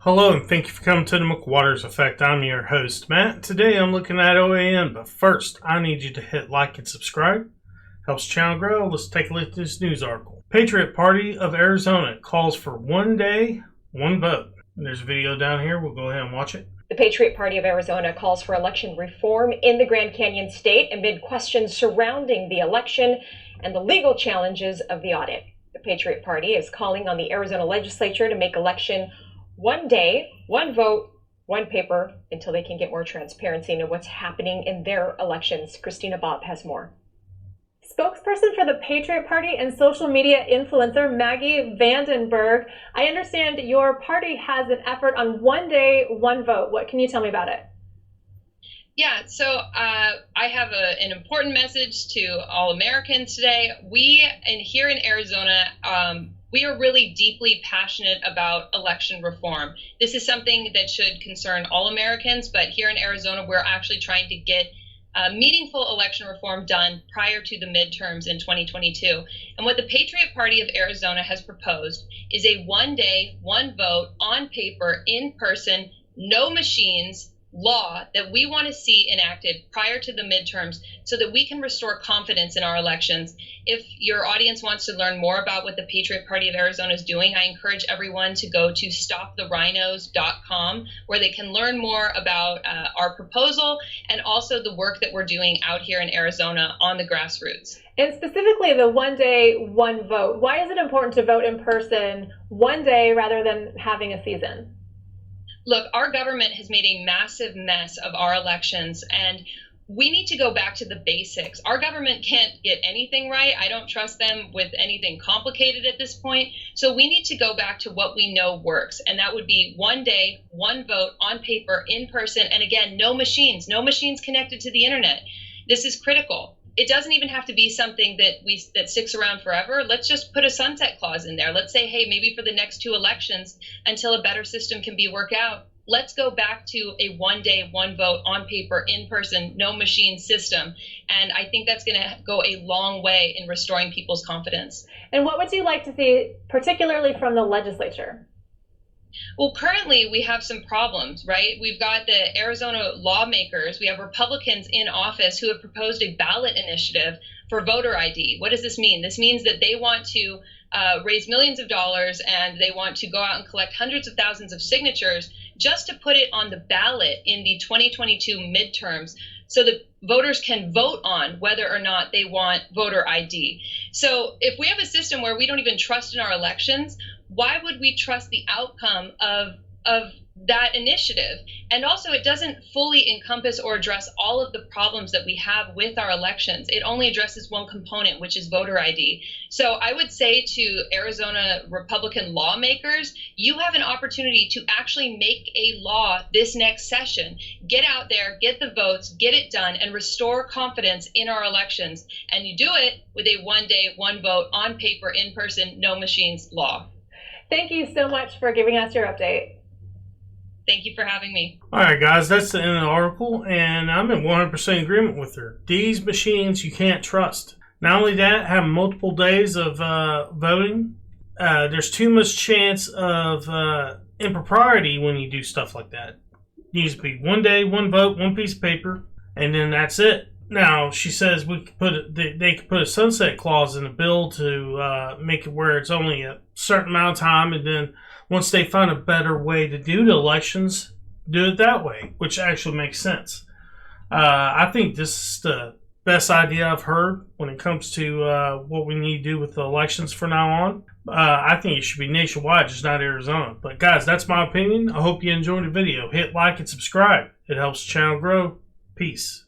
Hello and thank you for coming to the McWaters Effect. I'm your host, Matt. Today I'm looking at OAN, but first I need you to hit like and subscribe. Helps the channel grow. Let's take a look at this news article. Patriot Party of Arizona calls for one day, one vote. And there's a video down here. We'll go ahead and watch it. The Patriot Party of Arizona calls for election reform in the Grand Canyon state amid questions surrounding the election and the legal challenges of the audit. The Patriot Party is calling on the Arizona legislature to make election one day, one vote, one paper until they can get more transparency into what's happening in their elections. Christina Bob has more. Spokesperson for the Patriot Party and social media influencer Maggie Vandenberg, I understand your party has an effort on one day, one vote. What can you tell me about it? Yeah, so I have an important message to all Americans today. Here in Arizona, we are really deeply passionate about election reform. This is something that should concern all Americans, but here in Arizona, we're actually trying to get meaningful election reform done prior to the midterms in 2022. And what the Patriot Party of Arizona has proposed is a one day, one vote, on paper, in person, no machines law that we want to see enacted prior to the midterms so that we can restore confidence in our elections. If your audience wants to learn more about what the Patriot Party of Arizona is doing, I encourage everyone to go to stoptherhinos.com, where they can learn more about our proposal and also the work that we're doing out here in Arizona on the grassroots. And specifically the one day, one vote. Why is it important to vote in person one day rather than having a season? Look, our government has made a massive mess of our elections, and we need to go back to the basics. Our government can't get anything right. I don't trust them with anything complicated at this point. So we need to go back to what we know works, and that would be one day, one vote, on paper, in person, and again, no machines connected to the internet. This is critical. It doesn't even have to be something that sticks around forever. Let's just put a sunset clause in there. Let's say, hey, maybe for the next two elections, until a better system can be worked out, let's go back to a one day, one vote, on paper, in person, no machine system. And I think that's going to go a long way in restoring people's confidence. And what would you like to see, particularly from the legislature? Well, currently we have some problems, right? We've got the Arizona lawmakers, we have Republicans in office who have proposed a ballot initiative for voter ID. What does this mean? This means that they want to raise millions of dollars and they want to go out and collect hundreds of thousands of signatures just to put it on the ballot in the 2022 midterms so that voters can vote on whether or not they want voter ID. So if we have a system where we don't even trust in our elections, why would we trust the outcome of that initiative? And also, it doesn't fully encompass or address all of the problems that we have with our elections. It only addresses one component, which is voter ID. So I would say to Arizona Republican lawmakers, you have an opportunity to actually make a law this next session. Get out there, get the votes, get it done, and restore confidence in our elections. And you do it with a one day, one vote, on paper, in person, no machines law. Thank you so much for giving us your update. Thank you for having me. All right, guys, that's the end of the article, and I'm in 100% agreement with her. These machines you can't trust. Not only that, having multiple days of voting, there's too much chance of impropriety when you do stuff like that. It needs to be one day, one vote, one piece of paper, and then that's it. Now, she says they could put a sunset clause in the bill to make it where it's only a certain amount of time, and then once they find a better way to do the elections, do it that way, which actually makes sense. I think this is the best idea I've heard when it comes to what we need to do with the elections from now on. I think it should be nationwide, just not Arizona. But guys, that's my opinion. I hope you enjoyed the video. Hit like and subscribe. It helps the channel grow. Peace.